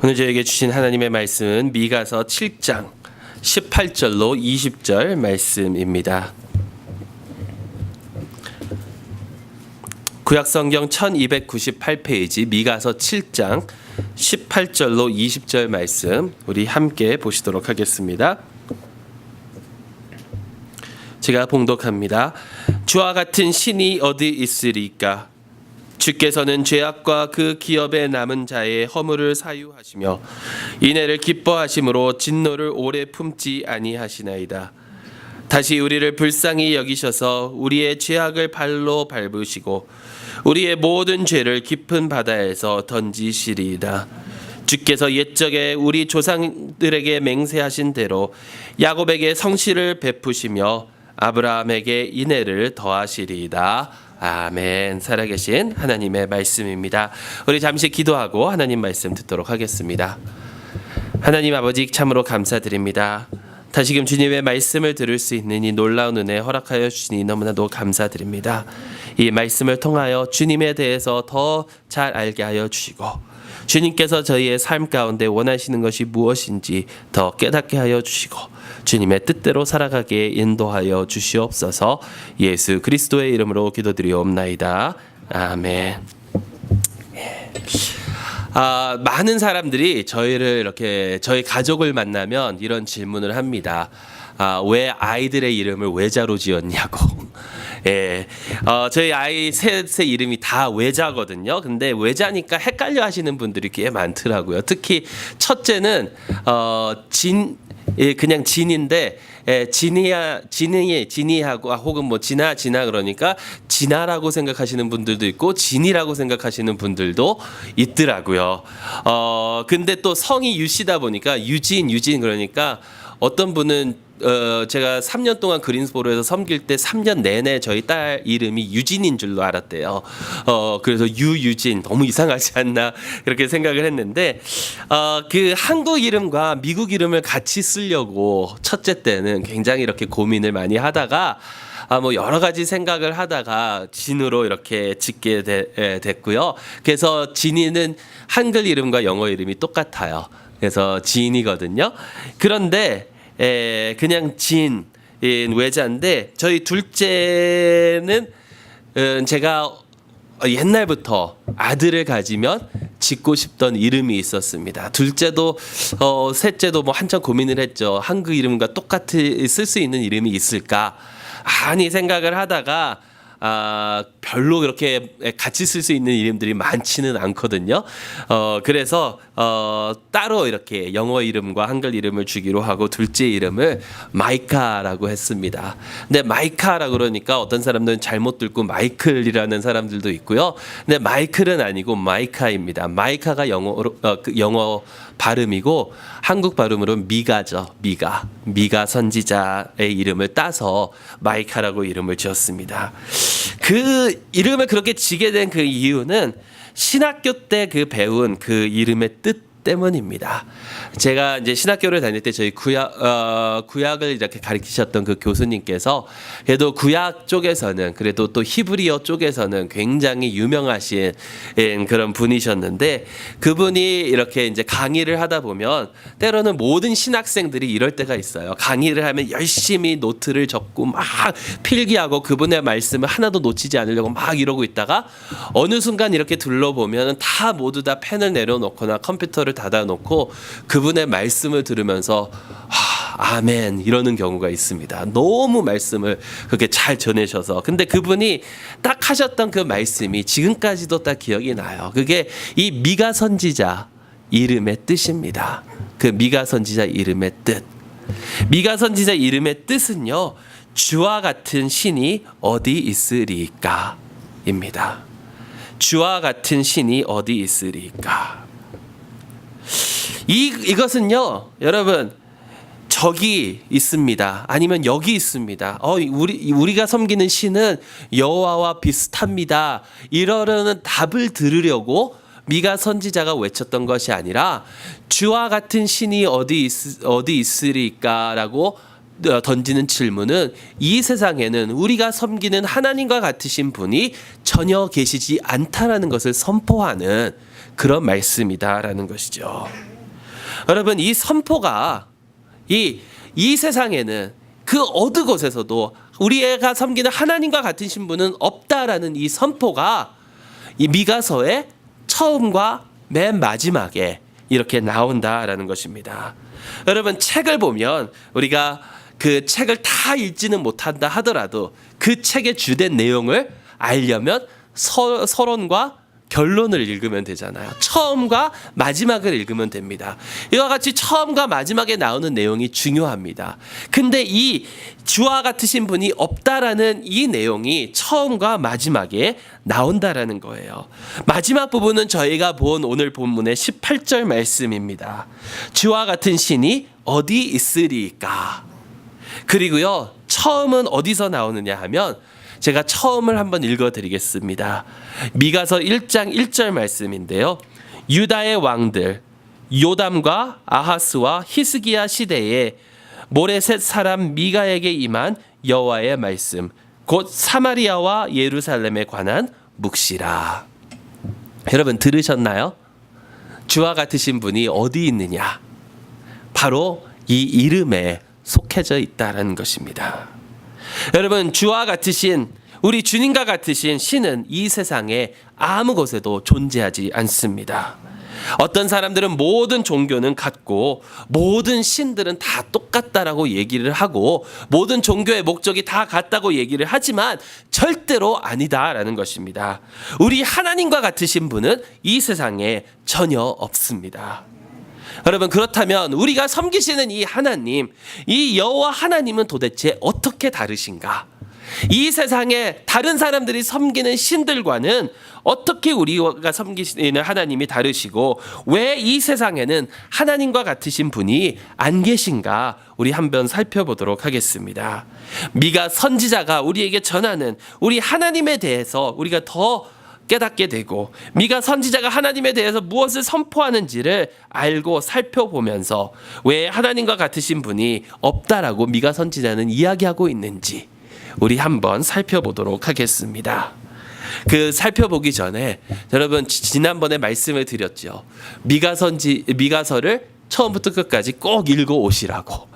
오늘 저에게 주신 하나님의 말씀은 미가서 7장 18절로 20절 말씀입니다. 구약성경 1298페이지 미가서 7장 18절로 20절 말씀 우리 함께 보시도록 하겠습니다. 제가 봉독합니다. 주와 같은 신이 어디 있으리까? 주께서는 죄악과 그 기업에 남은 자의 허물을 사유하시며 인애를 기뻐하심으로 진노를 오래 품지 아니하시나이다. 다시 우리를 불쌍히 여기셔서 우리의 죄악을 발로 밟으시고 우리의 모든 죄를 깊은 바다에서 던지시리이다. 주께서 옛적에 우리 조상들에게 맹세하신 대로 야곱에게 성실을 베푸시며 아브라함에게 인애를 더하시리이다. 아멘. 살아계신 하나님의 말씀입니다. 우리 잠시 기도하고 하나님 말씀 듣도록 하겠습니다. 하나님 아버지 참으로 감사드립니다. 다시금 주님의 말씀을 들을 수 있는 이 놀라운 은혜 허락하여 주시니 너무나도 감사드립니다. 이 말씀을 통하여 주님에 대해서 더 잘 알게 하여 주시고 주님께서 저희의 삶 가운데 원하시는 것이 무엇인지 더 깨닫게 하여 주시고 주님의 뜻대로 살아가게 인도하여 주시옵소서. 예수 그리스도의 이름으로 기도드리옵나이다. 아멘. 많은 사람들이 저희를 이렇게 저희 가족을 만나면 이런 질문을 합니다. 왜 아이들의 이름을 외자로 지었냐고. 예, 저희 아이 셋의 이름이 다 외자거든요. 근데 외자니까 헷갈려 하시는 분들이 꽤 많더라고요. 특히 첫째는 그냥 진인데 진이하고 혹은 뭐 진아 그러니까 진아라고 생각하시는 분들도 있고 진이라고 생각하시는 분들도 있더라고요. 근데 또 성이 유씨다 보니까 유진 그러니까 어떤 분은 제가 3년 동안 그린스보로에서 섬길 때 3년 내내 저희 딸 이름이 유진인 줄로 알았대요. 그래서 유유진 너무 이상하지 않나 그렇게 생각을 했는데 그 한국 이름과 미국 이름을 같이 쓰려고 첫째 때는 굉장히 이렇게 고민을 많이 하다가 뭐 여러 가지 생각을 하다가 진으로 이렇게 짓게 됐고요. 그래서 진이는 한글 이름과 영어 이름이 똑같아요. 그래서 진이거든요. 그런데 그냥 진 외자인데 저희 둘째는 제가 옛날부터 아들을 가지면 짓고 싶던 이름이 있었습니다. 둘째도 셋째도 뭐 한참 고민을 했죠. 한국 이름과 똑같이 쓸 수 있는 이름이 있을까? 아니 생각을 하다가 별로 그렇게 같이 쓸 수 있는 이름들이 많지는 않거든요. 그래서 따로 이렇게 영어 이름과 한글 이름을 주기로 하고 둘째 이름을 마이카라고 했습니다. 근데 마이카라고 그러니까 어떤 사람들은 잘못 듣고 마이클이라는 사람들도 있고요. 근데 마이클은 아니고 마이카입니다. 마이카가 영어 발음이고 한국 발음으로 미가죠. 미가 선지자의 이름을 따서 마이카라고 이름을 지었습니다. 그 이름을 그렇게 지게 된 그 이유는 신학교 때 그 배운 그 이름의 뜻 때문입니다. 제가 이제 신학교를 다닐 때 저희 구약을 이렇게 가르치셨던 그 교수님께서 그래도 구약 쪽에서는 그래도 또 히브리어 쪽에서는 굉장히 유명하신 그런 분이셨는데 그분이 이렇게 이제 강의를 하다 보면 때로는 모든 신학생들이 이럴 때가 있어요. 강의를 하면 열심히 노트를 적고 막 필기하고 그분의 말씀을 하나도 놓치지 않으려고 막 이러고 있다가 어느 순간 이렇게 둘러보면 다 모두 다 펜을 내려놓거나 컴퓨터를 닫아놓고 그분의 말씀을 들으면서 아멘 이러는 경우가 있습니다. 너무 말씀을 그렇게 잘 전해셔서 근데 그분이 딱 하셨던 그 말씀이 지금까지도 딱 기억이 나요. 그게 이 미가 선지자 이름의 뜻입니다. 그 미가 선지자 이름의 뜻. 미가 선지자 이름의 뜻은요. 주와 같은 신이 어디 있으리까 입니다. 주와 같은 신이 어디 있으리까. 이것은요, 여러분, 저기 있습니다. 아니면 여기 있습니다. 우리가 섬기는 신은 여호와와 비슷합니다. 이러려는 답을 들으려고 미가 선지자가 외쳤던 것이 아니라 주와 같은 신이 어디 있으리까라고 던지는 질문은 이 세상에는 우리가 섬기는 하나님과 같으신 분이 전혀 계시지 않다라는 것을 선포하는 그런 말씀이다라는 것이죠. 여러분, 이 선포가 이 세상에는 그 어느 곳에서도 우리가 섬기는 하나님과 같은 신분은 없다라는 이 선포가 이 미가서의 처음과 맨 마지막에 이렇게 나온다라는 것입니다. 여러분, 책을 보면 우리가 그 책을 다 읽지는 못한다 하더라도 그 책의 주된 내용을 알려면 서론과 결론을 읽으면 되잖아요. 처음과 마지막을 읽으면 됩니다. 이와 같이 처음과 마지막에 나오는 내용이 중요합니다. 근데 이 주와 같으신 분이 없다라는 이 내용이 처음과 마지막에 나온다라는 거예요. 마지막 부분은 저희가 본 오늘 본문의 18절 말씀입니다. 주와 같은 신이 어디 있으리까? 그리고요, 처음은 어디서 나오느냐 하면 제가 처음을 한번 읽어드리겠습니다. 미가서 1장 1절 말씀인데요. 유다의 왕들 요담과 아하스와 히스기야 시대에 모레셋 사람 미가에게 임한 여호와의 말씀 곧 사마리아와 예루살렘에 관한 묵시라. 여러분, 들으셨나요? 주와 같으신 분이 어디 있느냐? 바로 이 이름에 속해져 있다라는 것입니다. 여러분, 주와 같으신 우리 주님과 같으신 신은 이 세상에 아무 곳에도 존재하지 않습니다. 어떤 사람들은 모든 종교는 같고 모든 신들은 다 똑같다라고 얘기를 하고 모든 종교의 목적이 다 같다고 얘기를 하지만 절대로 아니다라는 것입니다. 우리 하나님과 같으신 분은 이 세상에 전혀 없습니다. 여러분, 그렇다면 우리가 섬기시는 이 하나님, 이 여호와 하나님은 도대체 어떻게 다르신가? 이 세상에 다른 사람들이 섬기는 신들과는 어떻게 우리가 섬기시는 하나님이 다르시고 왜 이 세상에는 하나님과 같으신 분이 안 계신가? 우리 한번 살펴보도록 하겠습니다. 미가 선지자가 우리에게 전하는 우리 하나님에 대해서 우리가 더 깨닫게 되고 미가 선지자가 하나님에 대해서 무엇을 선포하는지를 알고 살펴보면서 왜 하나님과 같으신 분이 없다라고 미가 선지자는 이야기하고 있는지 우리 한번 살펴보도록 하겠습니다. 그 살펴보기 전에 여러분, 지난번에 말씀을 드렸죠. 미가서를 처음부터 끝까지 꼭 읽어 오시라고.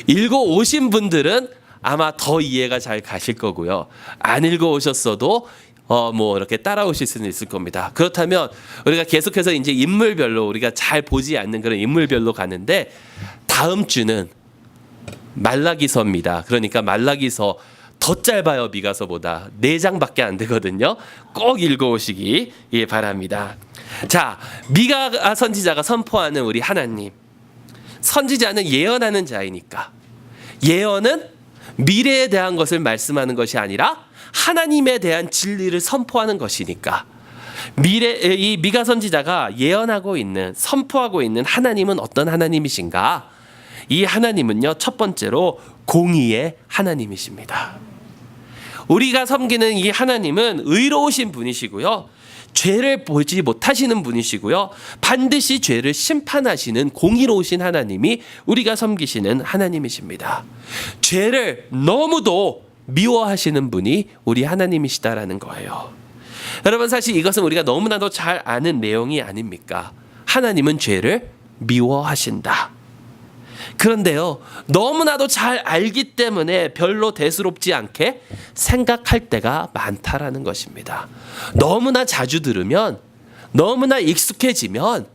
읽어 오신 분들은 아마 더 이해가 잘 가실 거고요. 안 읽어 오셨어도 이렇게 따라오실 수는 있을 겁니다. 그렇다면 우리가 계속해서 이제 인물별로 우리가 잘 보지 않는 그런 인물별로 가는데 다음 주는 말라기서입니다. 그러니까 말라기서 더 짧아요. 미가서보다 4장밖에 안 되거든요. 꼭 읽어오시기 바랍니다. 자, 미가 선지자가 선포하는 우리 하나님. 선지자는 예언하는 자이니까 예언은 미래에 대한 것을 말씀하는 것이 아니라 하나님에 대한 진리를 선포하는 것이니까 이 미가 선지자가 예언하고 있는 선포하고 있는 하나님은 어떤 하나님이신가? 이 하나님은요, 첫 번째로 공의의 하나님이십니다. 우리가 섬기는 이 하나님은 의로우신 분이시고요, 죄를 보지 못하시는 분이시고요, 반드시 죄를 심판하시는 공의로우신 하나님이 우리가 섬기시는 하나님이십니다. 죄를 너무도 미워하시는 분이 우리 하나님이시다라는 거예요. 여러분, 사실 이것은 우리가 너무나도 잘 아는 내용이 아닙니까? 하나님은 죄를 미워하신다. 그런데요, 너무나도 잘 알기 때문에 별로 대수롭지 않게 생각할 때가 많다라는 것입니다. 너무나 자주 들으면, 너무나 익숙해지면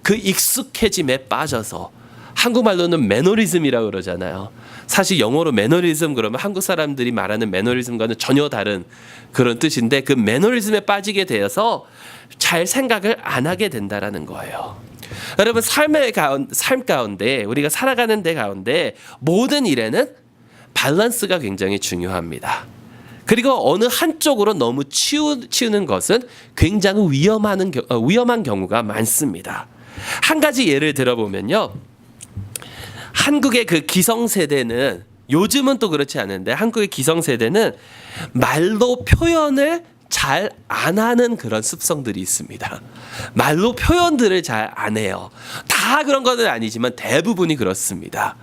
그 익숙해짐에 빠져서, 한국말로는 매너리즘이라고 그러잖아요. 사실 영어로 매너리즘 그러면 한국 사람들이 말하는 매너리즘과는 전혀 다른 그런 뜻인데 그 매너리즘에 빠지게 되어서 잘 생각을 안 하게 된다라는 거예요. 여러분, 삶 가운데 우리가 살아가는 데 가운데 모든 일에는 밸런스가 굉장히 중요합니다. 그리고 어느 한쪽으로 너무 치우는 것은 굉장히 위험한 경우가 많습니다. 한 가지 예를 들어보면요, 한국의 그 기성세대는, 요즘은 또 그렇지 않은데 한국의 기성세대는 말로 표현을 잘 안 하는 그런 습성들이 있습니다. 말로 표현들을 잘 안 해요. 다 그런 건 아니지만 대부분이 그렇습니다.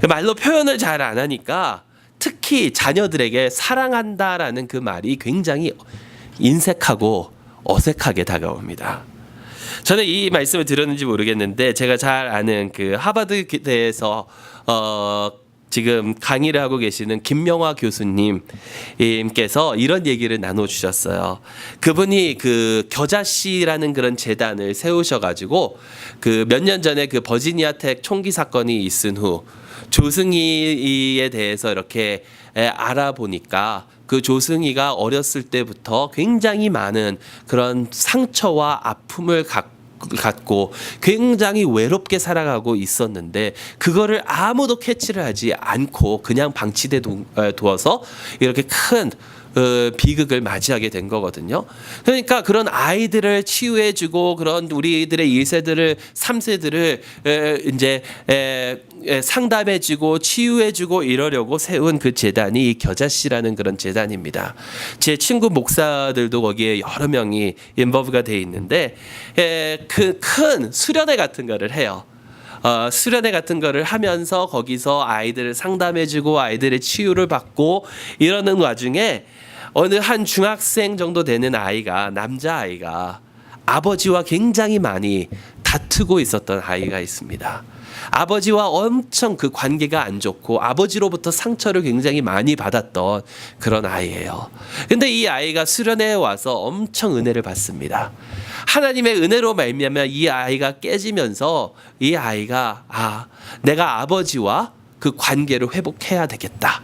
말로 표현을 잘 안 하니까 특히 자녀들에게 사랑한다라는 그 말이 굉장히 인색하고 어색하게 다가옵니다. 저는 이 말씀을 들었는지 모르겠는데 제가 잘 아는 그 하버드대에서 지금 강의를 하고 계시는 김명화 교수님께서 이런 얘기를 나눠주셨어요. 그분이 그 겨자씨라는 그런 재단을 세우셔가지고 그 몇 년 전에 그 버지니아 텍 총기 사건이 있은 후 조승희에 대해서 이렇게 알아보니까 그 조승희가 어렸을 때부터 굉장히 많은 그런 상처와 아픔을 갖고 굉장히 외롭게 살아가고 있었는데 그거를 아무도 캐치를 하지 않고 그냥 방치돼 두어서 이렇게 큰 비극을 맞이하게 된 거거든요. 그러니까 그런 아이들을 치유해주고 그런 우리들의 1세들을 3세들을 이제 상담해주고 치유해주고 이러려고 세운 그 재단이 겨자씨라는 그런 재단입니다. 제 친구 목사들도 거기에 여러 명이 인버브가 돼 있는데 그 큰 수련회 같은 거를 해요. 수련회 같은 거를 하면서 거기서 아이들을 상담해주고 아이들의 치유를 받고 이러는 와중에 어느 한 중학생 정도 되는 아이가 남자아이가 아버지와 굉장히 많이 다투고 있었던 아이가 있습니다. 아버지와 엄청 그 관계가 안 좋고 아버지로부터 상처를 굉장히 많이 받았던 그런 아이예요. 근데 이 아이가 수련회에 와서 엄청 은혜를 받습니다. 하나님의 은혜로 말미암아 이 아이가 깨지면서 이 아이가 내가 아버지와 그 관계를 회복해야 되겠다.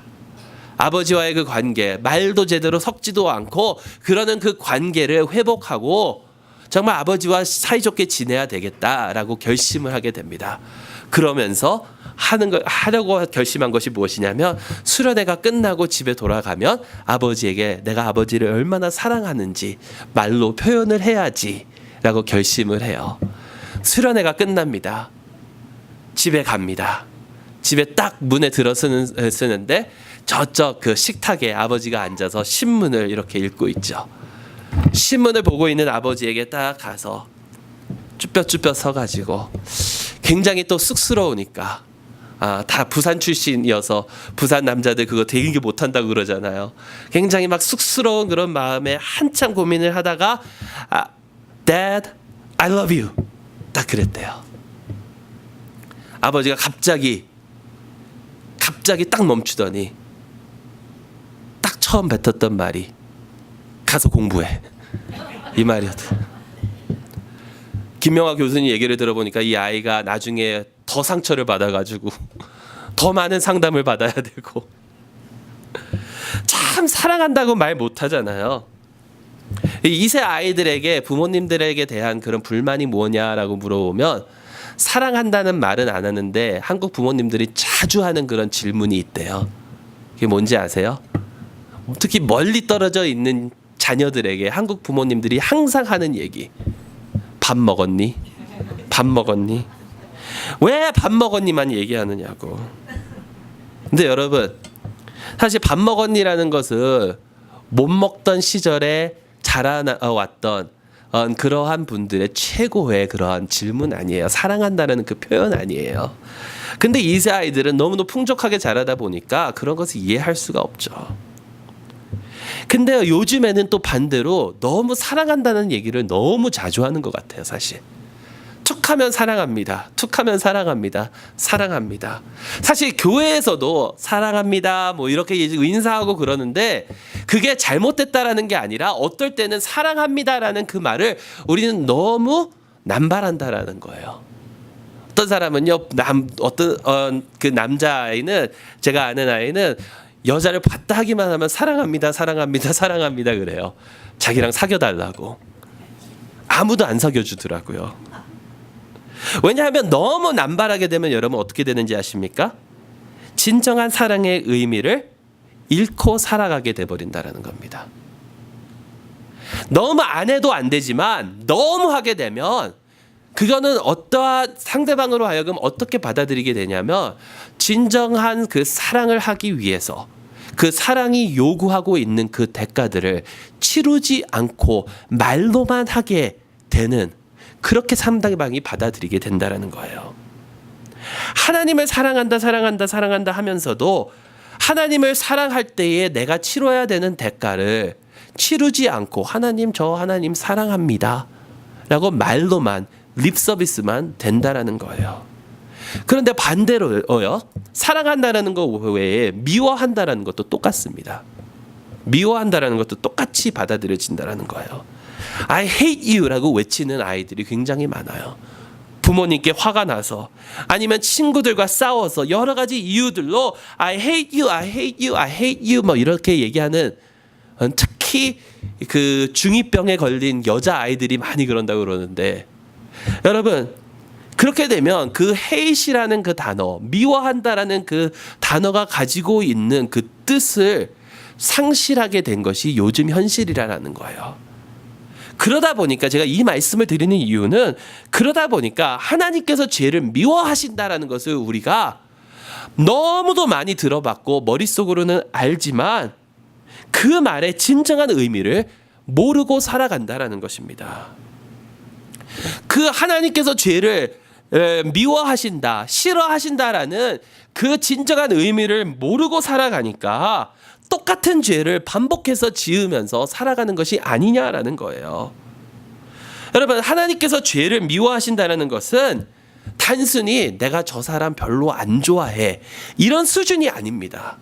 아버지와의 그 관계, 말도 제대로 섞지도 않고 그러는 그 관계를 회복하고 정말 아버지와 사이좋게 지내야 되겠다라고 결심을 하게 됩니다. 그러면서 하려고 결심한 것이 무엇이냐면 수련회가 끝나고 집에 돌아가면 아버지에게 내가 아버지를 얼마나 사랑하는지 말로 표현을 해야지라고 결심을 해요. 수련회가 끝납니다. 집에 갑니다. 집에 딱 문에 쓰는데 저쪽 그 식탁에 아버지가 앉아서 신문을 이렇게 읽고 있죠. 신문을 보고 있는 아버지에게 딱 가서 쭈뼛쭈뼛 서가지고 굉장히 또 쑥스러우니까 다 부산 출신이어서 부산 남자들 그거 되게 못한다고 그러잖아요. 굉장히 막 쑥스러운 그런 마음에 한참 고민을 하다가 Dad, I love you 딱 그랬대요. 아버지가 갑자기 딱 멈추더니 딱 처음 뱉었던 말이 가서 공부해 이 말이었대. 김명화 교수님 얘기를 들어보니까 이 아이가 나중에 더 상처를 받아가지고 더 많은 상담을 받아야 되고 참 사랑한다고 말 못하잖아요. 2세 아이들에게 부모님들에게 대한 그런 불만이 뭐냐라고 물어보면 사랑한다는 말은 안 하는데 한국 부모님들이 자주 하는 그런 질문이 있대요. 그게 뭔지 아세요? 특히 멀리 떨어져 있는 자녀들에게 한국 부모님들이 항상 하는 얘기. 밥 먹었니? 밥 먹었니? 왜 밥 먹었니만 얘기하느냐고. 근데 여러분 사실 밥 먹었니라는 것은 못 먹던 시절에 자라왔던 그러한 분들의 최고의 그러한 질문 아니에요. 사랑한다는 그 표현 아니에요. 근데 2세 아이들은 너무도 풍족하게 자라다 보니까 그런 것을 이해할 수가 없죠. 근데 요즘에는 또 반대로 너무 사랑한다는 얘기를 너무 자주 하는 것 같아요. 사실 툭하면 사랑합니다. 툭하면 사랑합니다. 사랑합니다. 사실 교회에서도 사랑합니다 뭐 이렇게 인사하고 그러는데 그게 잘못됐다라는 게 아니라 어떨 때는 사랑합니다라는 그 말을 우리는 너무 남발한다라는 거예요. 어떤 사람은요 그 남자아이는 제가 아는 아이는 여자를 봤다 하기만 하면 사랑합니다 사랑합니다 사랑합니다 그래요. 자기랑 사귀어달라고. 아무도 안 사귀어주더라고요. 왜냐하면 너무 남발하게 되면 여러분 어떻게 되는지 아십니까? 진정한 사랑의 의미를 잃고 살아가게 돼버린다는 겁니다. 너무 안 해도 안 되지만 너무 하게 되면 그거는 어떠한 상대방으로 하여금 어떻게 받아들이게 되냐면 진정한 그 사랑을 하기 위해서 그 사랑이 요구하고 있는 그 대가들을 치르지 않고 말로만 하게 되는 그렇게 상대방이 받아들이게 된다는 거예요. 하나님을 사랑한다 사랑한다 사랑한다 하면서도 하나님을 사랑할 때에 내가 치러야 되는 대가를 치르지 않고 하나님 저 하나님 사랑합니다 라고 말로만 립 서비스만 된다라는 거예요. 그런데 반대로요. 사랑한다라는 것 외에 미워한다라는 것도 똑같습니다. 미워한다라는 것도 똑같이 받아들여진다라는 거예요. I hate you라고 외치는 아이들이 굉장히 많아요. 부모님께 화가 나서 아니면 친구들과 싸워서 여러 가지 이유들로 I hate you, I hate you, I hate you 뭐 이렇게 얘기하는, 특히 그 중2병에 걸린 여자 아이들이 많이 그런다고 그러는데, 여러분 그렇게 되면 그 hate이라는 그 단어, 미워한다라는 그 단어가 가지고 있는 그 뜻을 상실하게 된 것이 요즘 현실이라는 거예요. 그러다 보니까 제가 이 말씀을 드리는 이유는, 그러다 보니까 하나님께서 죄를 미워하신다라는 것을 우리가 너무도 많이 들어봤고 머릿속으로는 알지만 그 말의 진정한 의미를 모르고 살아간다라는 것입니다. 그 하나님께서 죄를 미워하신다, 싫어하신다라는 그 진정한 의미를 모르고 살아가니까 똑같은 죄를 반복해서 지으면서 살아가는 것이 아니냐라는 거예요. 여러분, 하나님께서 죄를 미워하신다는 것은 단순히 내가 저 사람 별로 안 좋아해 이런 수준이 아닙니다.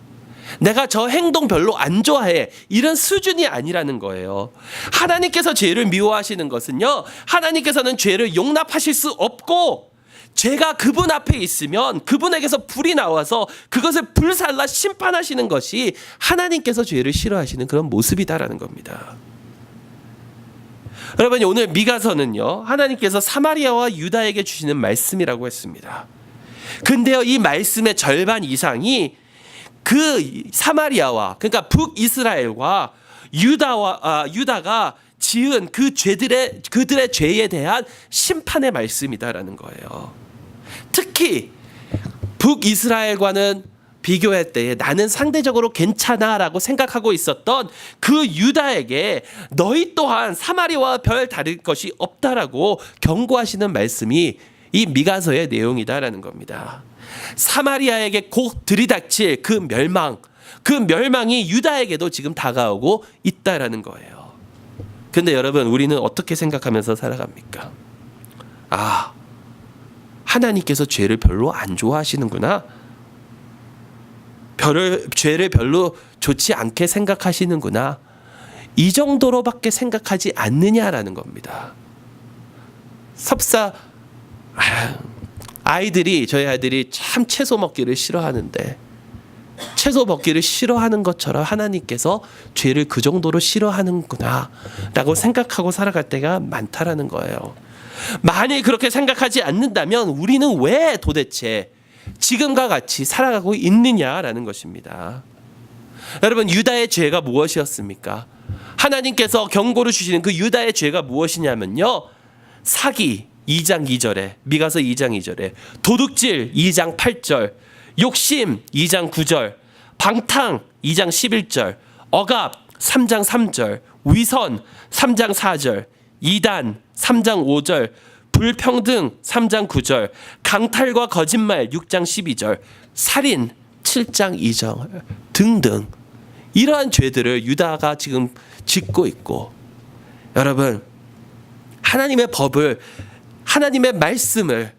내가 저 행동 별로 안 좋아해 이런 수준이 아니라는 거예요. 하나님께서 죄를 미워하시는 것은요, 하나님께서는 죄를 용납하실 수 없고 죄가 그분 앞에 있으면 그분에게서 불이 나와서 그것을 불살라 심판하시는 것이 하나님께서 죄를 싫어하시는 그런 모습이다라는 겁니다. 여러분, 오늘 미가서는요, 하나님께서 사마리아와 유다에게 주시는 말씀이라고 했습니다. 근데요, 이 말씀의 절반 이상이 그 사마리아와, 그러니까 북이스라엘과 유다가 지은 그 그들의 죄에 대한 심판의 말씀이다라는 거예요. 특히 북이스라엘과는 비교할 때에 나는 상대적으로 괜찮아라고 생각하고 있었던 그 유다에게 너희 또한 사마리아와 별 다를 것이 없다라고 경고하시는 말씀이 이 미가서의 내용이다라는 겁니다. 사마리아에게 곧 들이닥칠 그 멸망이 유다에게도 지금 다가오고 있다라는 거예요. 근데 여러분, 우리는 어떻게 생각하면서 살아갑니까? 아, 하나님께서 죄를 별로 안 좋아하시는구나. 죄를 별로 좋지 않게 생각하시는구나. 이 정도로밖에 생각하지 않느냐라는 겁니다. 저희 아이들이 참 채소 먹기를 싫어하는데, 채소 먹기를 싫어하는 것처럼 하나님께서 죄를 그 정도로 싫어하는구나 라고 생각하고 살아갈 때가 많다라는 거예요. 만일 그렇게 생각하지 않는다면 우리는 왜 도대체 지금과 같이 살아가고 있느냐라는 것입니다. 여러분, 유다의 죄가 무엇이었습니까? 하나님께서 경고를 주시는 그 유다의 죄가 무엇이냐면요, 사기 2장 2절에, 미가서 2장 2절에, 도둑질 2장 8절, 욕심 2장 9절, 방탕 2장 11절, 억압 3장 3절, 위선 3장 4절, 이단 3장 5절, 불평등 3장 9절, 강탈과 거짓말 6장 12절, 살인 7장 2절 등등, 이러한 죄들을 유다가 지금 짓고 있고, 여러분, 하나님의 법을, 하나님의 말씀을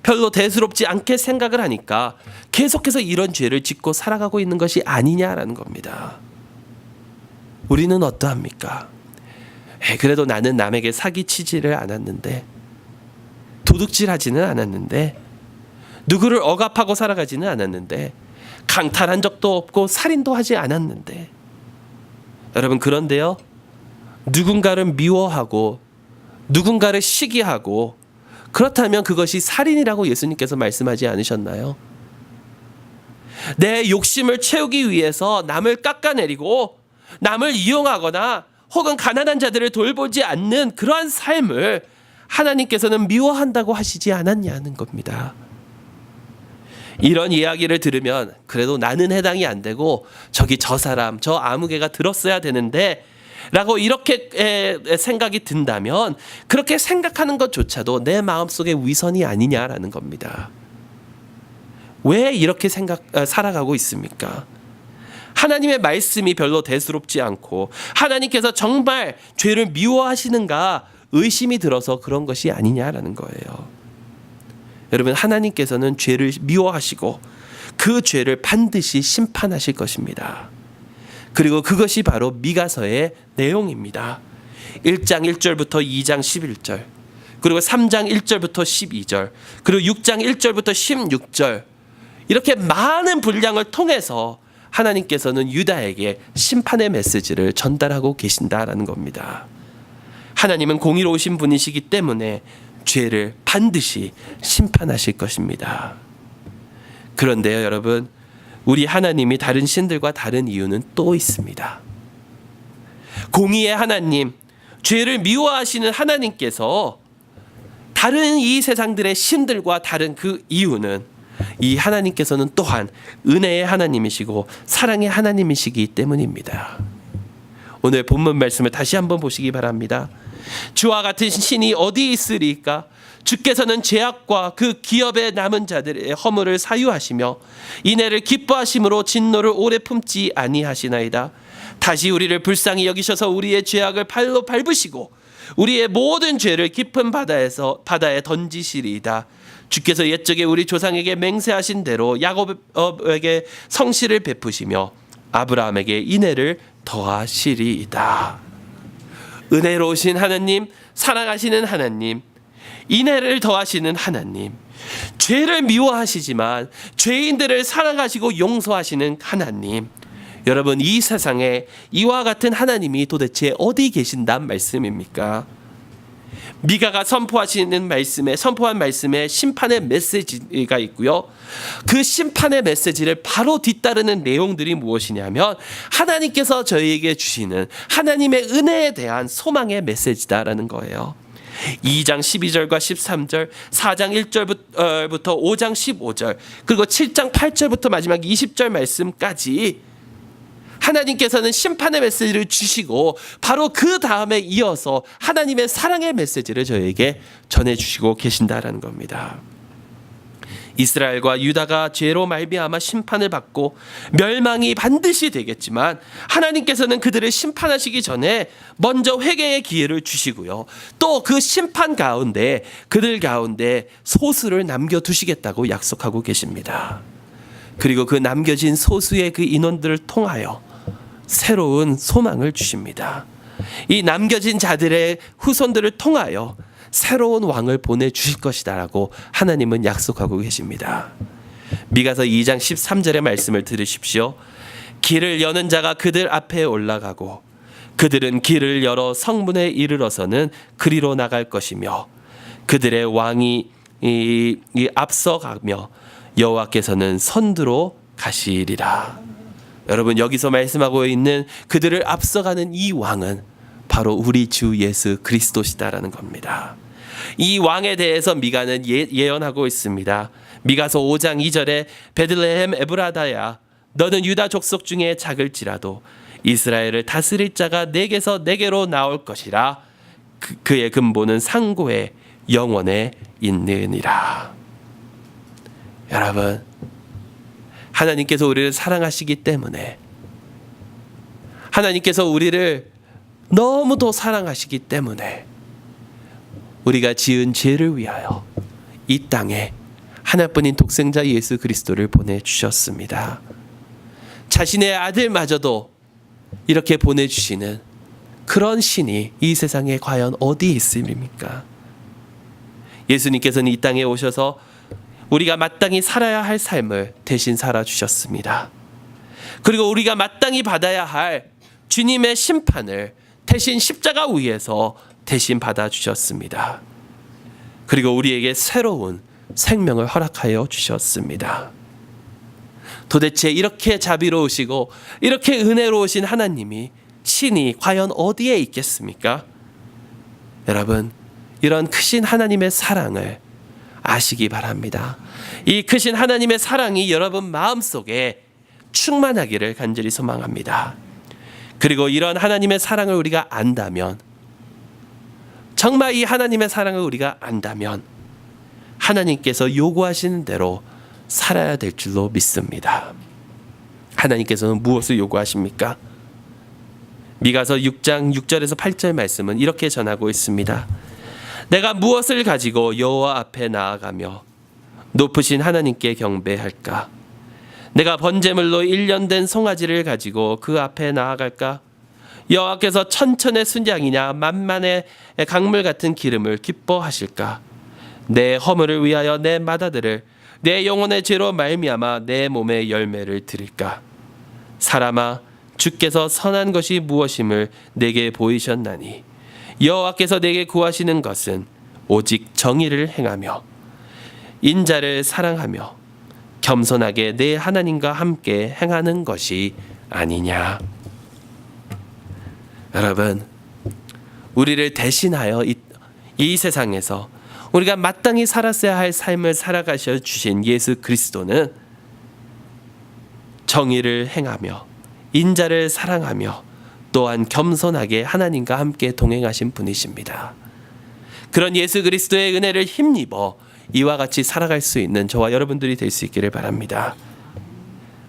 별로 대수롭지 않게 생각을 하니까 계속해서 이런 죄를 짓고 살아가고 있는 것이 아니냐라는 겁니다. 우리는 어떠합니까? 그래도 나는 남에게 사기치지를 않았는데, 도둑질하지는 않았는데, 누구를 억압하고 살아가지는 않았는데, 강탈한 적도 없고 살인도 하지 않았는데. 여러분, 그런데요, 누군가를 미워하고 누군가를 시기하고, 그렇다면 그것이 살인이라고 예수님께서 말씀하지 않으셨나요? 내 욕심을 채우기 위해서 남을 깎아내리고 남을 이용하거나 혹은 가난한 자들을 돌보지 않는 그러한 삶을 하나님께서는 미워한다고 하시지 않았냐는 겁니다. 이런 이야기를 들으면 그래도 나는 해당이 안 되고 저기 저 사람, 저 아무개가 들었어야 되는데 라고 이렇게 생각이 든다면, 그렇게 생각하는 것조차도 내 마음속에 위선이 아니냐라는 겁니다. 왜 이렇게 살아가고 있습니까? 하나님의 말씀이 별로 대수롭지 않고 하나님께서 정말 죄를 미워하시는가 의심이 들어서 그런 것이 아니냐라는 거예요. 여러분, 하나님께서는 죄를 미워하시고 그 죄를 반드시 심판하실 것입니다. 그리고 그것이 바로 미가서의 내용입니다. 1장 1절부터 2장 11절, 그리고 3장 1절부터 12절, 그리고 6장 1절부터 16절, 이렇게 많은 분량을 통해서 하나님께서는 유다에게 심판의 메시지를 전달하고 계신다라는 겁니다. 하나님은 공의로우신 분이시기 때문에 죄를 반드시 심판하실 것입니다. 그런데요, 여러분, 우리 하나님이 다른 신들과 다른 이유는 또 있습니다. 공의의 하나님, 죄를 미워하시는 하나님께서 다른 이 세상들의 신들과 다른 그 이유는 이 하나님께서는 또한 은혜의 하나님이시고 사랑의 하나님이시기 때문입니다. 오늘 본문 말씀을 다시 한번 보시기 바랍니다. 주와 같은 신이 어디 있으리까? 주께서는 죄악과 그 기업에 남은 자들의 허물을 사유하시며 이내를 기뻐하심으로 진노를 오래 품지 아니하시나이다. 다시 우리를 불쌍히 여기셔서 우리의 죄악을 발로 밟으시고 우리의 모든 죄를 깊은 바다에 던지시리이다. 주께서 옛적에 우리 조상에게 맹세하신 대로 야곱에게 성실을 베푸시며 아브라함에게 인애를 더하시리이다. 은혜로우신 하나님, 사랑하시는 하나님, 인애를 더하시는 하나님, 죄를 미워하시지만 죄인들을 사랑하시고 용서하시는 하나님. 여러분, 이 세상에 이와 같은 하나님이 도대체 어디 계신단 말씀입니까? 미가가 선포한 말씀에 심판의 메시지가 있고요. 그 심판의 메시지를 바로 뒤따르는 내용들이 무엇이냐면 하나님께서 저희에게 주시는 하나님의 은혜에 대한 소망의 메시지다라는 거예요. 2장 12절과 13절, 4장 1절부터 5장 15절, 그리고 7장 8절부터 마지막 20절 말씀까지 하나님께서는 심판의 메시지를 주시고 바로 그 다음에 이어서 하나님의 사랑의 메시지를 저에게 전해주시고 계신다라는 겁니다. 이스라엘과 유다가 죄로 말미암아 심판을 받고 멸망이 반드시 되겠지만 하나님께서는 그들을 심판하시기 전에 먼저 회개의 기회를 주시고요. 또 그 심판 가운데 그들 가운데 소수를 남겨두시겠다고 약속하고 계십니다. 그리고 그 남겨진 소수의 그 인원들을 통하여 새로운 소망을 주십니다. 이 남겨진 자들의 후손들을 통하여 새로운 왕을 보내주실 것이다라고 하나님은 약속하고 계십니다. 미가서 2장 13절의 말씀을 들으십시오. 길을 여는 자가 그들 앞에 올라가고 그들은 길을 열어 성문에 이르러서는 그리로 나갈 것이며 그들의 왕이 앞서가며 여호와께서는 선두로 가시리라. 여러분, 여기서 말씀하고 있는 그들을 앞서가는 이 왕은 바로 우리 주 예수 그리스도시다라는 겁니다. 이 왕에 대해서 미가는 예언하고 있습니다. 미가서 5장 2절에 베들레헴 에브라다야, 너는 유다 족속 중에 작을지라도 이스라엘을 다스릴 자가 내게서 내게로 나올 것이라. 그의 근본은 상고에 영원에 있느니라. 여러분, 하나님께서 우리를 사랑하시기 때문에, 하나님께서 우리를 너무도 사랑하시기 때문에 우리가 지은 죄를 위하여 이 땅에 하나뿐인 독생자 예수 그리스도를 보내주셨습니다. 자신의 아들마저도 이렇게 보내주시는 그런 신이 이 세상에 과연 어디 있습니까? 예수님께서는 이 땅에 오셔서 우리가 마땅히 살아야 할 삶을 대신 살아주셨습니다. 그리고 우리가 마땅히 받아야 할 주님의 심판을 대신 십자가 위에서 대신 받아주셨습니다. 그리고 우리에게 새로운 생명을 허락하여 주셨습니다. 도대체 이렇게 자비로우시고 이렇게 은혜로우신 하나님이, 신이 과연 어디에 있겠습니까? 여러분, 이런 크신 하나님의 사랑을 아시기 바랍니다. 이 크신 하나님의 사랑이 여러분 마음속에 충만하기를 간절히 소망합니다. 그리고 이런 하나님의 사랑을 우리가 안다면, 정말 이 하나님의 사랑을 우리가 안다면 하나님께서 요구하시는 대로 살아야 될 줄로 믿습니다. 하나님께서는 무엇을 요구하십니까? 미가서 6장 6절에서 8절 말씀은 이렇게 전하고 있습니다. 내가 무엇을 가지고 여호와 앞에 나아가며 높으신 하나님께 경배할까? 내가 번제물로 1년 된 송아지를 가지고 그 앞에 나아갈까? 여호와께서 천천의 순양이냐 만만의 강물 같은 기름을 기뻐하실까? 내 허물을 위하여 내 맏아들을 내 영혼의 죄로 말미암아 내 몸의 열매를 드릴까? 사람아, 주께서 선한 것이 무엇임을 내게 보이셨나니 여호와께서 내게 구하시는 것은 오직 정의를 행하며 인자를 사랑하며 겸손하게 내 하나님과 함께 행하는 것이 아니냐. 여러분, 우리를 대신하여 이 세상에서 우리가 마땅히 살았어야 할 삶을 살아가셔 주신 예수 그리스도는 정의를 행하며 인자를 사랑하며 또한 겸손하게 하나님과 함께 동행하신 분이십니다. 그런 예수 그리스도의 은혜를 힘입어 이와 같이 살아갈 수 있는 저와 여러분들이 될 수 있기를 바랍니다.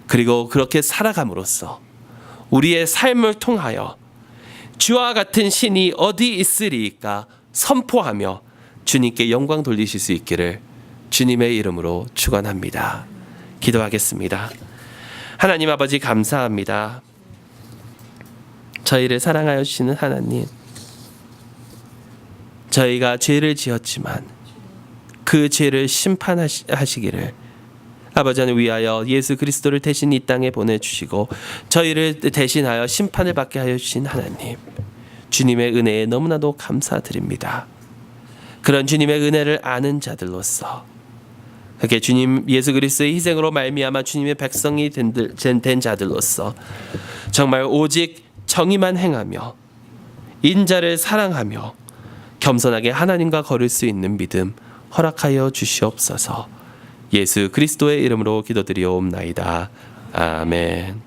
그리고 그렇게 살아감으로써 우리의 삶을 통하여 주와 같은 신이 어디 있으리까 선포하며 주님께 영광 돌리실 수 있기를 주님의 이름으로 축원합니다. 기도하겠습니다. 하나님 아버지, 감사합니다. 저희를 사랑하여 주시는 하나님, 저희가 죄를 지었지만 그 죄를 심판하시기를 아버지를 위하여 예수 그리스도를 대신 이 땅에 보내주시고 저희를 대신하여 심판을 받게 하여 주신 하나님, 주님의 은혜에 너무나도 감사드립니다. 그런 주님의 은혜를 아는 자들로서 그렇게 주님 예수 그리스도의 희생으로 말미암아 주님의 백성이 된 자들로서 정말 오직 정의만 행하며 인자를 사랑하며 겸손하게 하나님과 걸을 수 있는 믿음 허락하여 주시옵소서. 예수 그리스도의 이름으로 기도드리옵나이다. 아멘.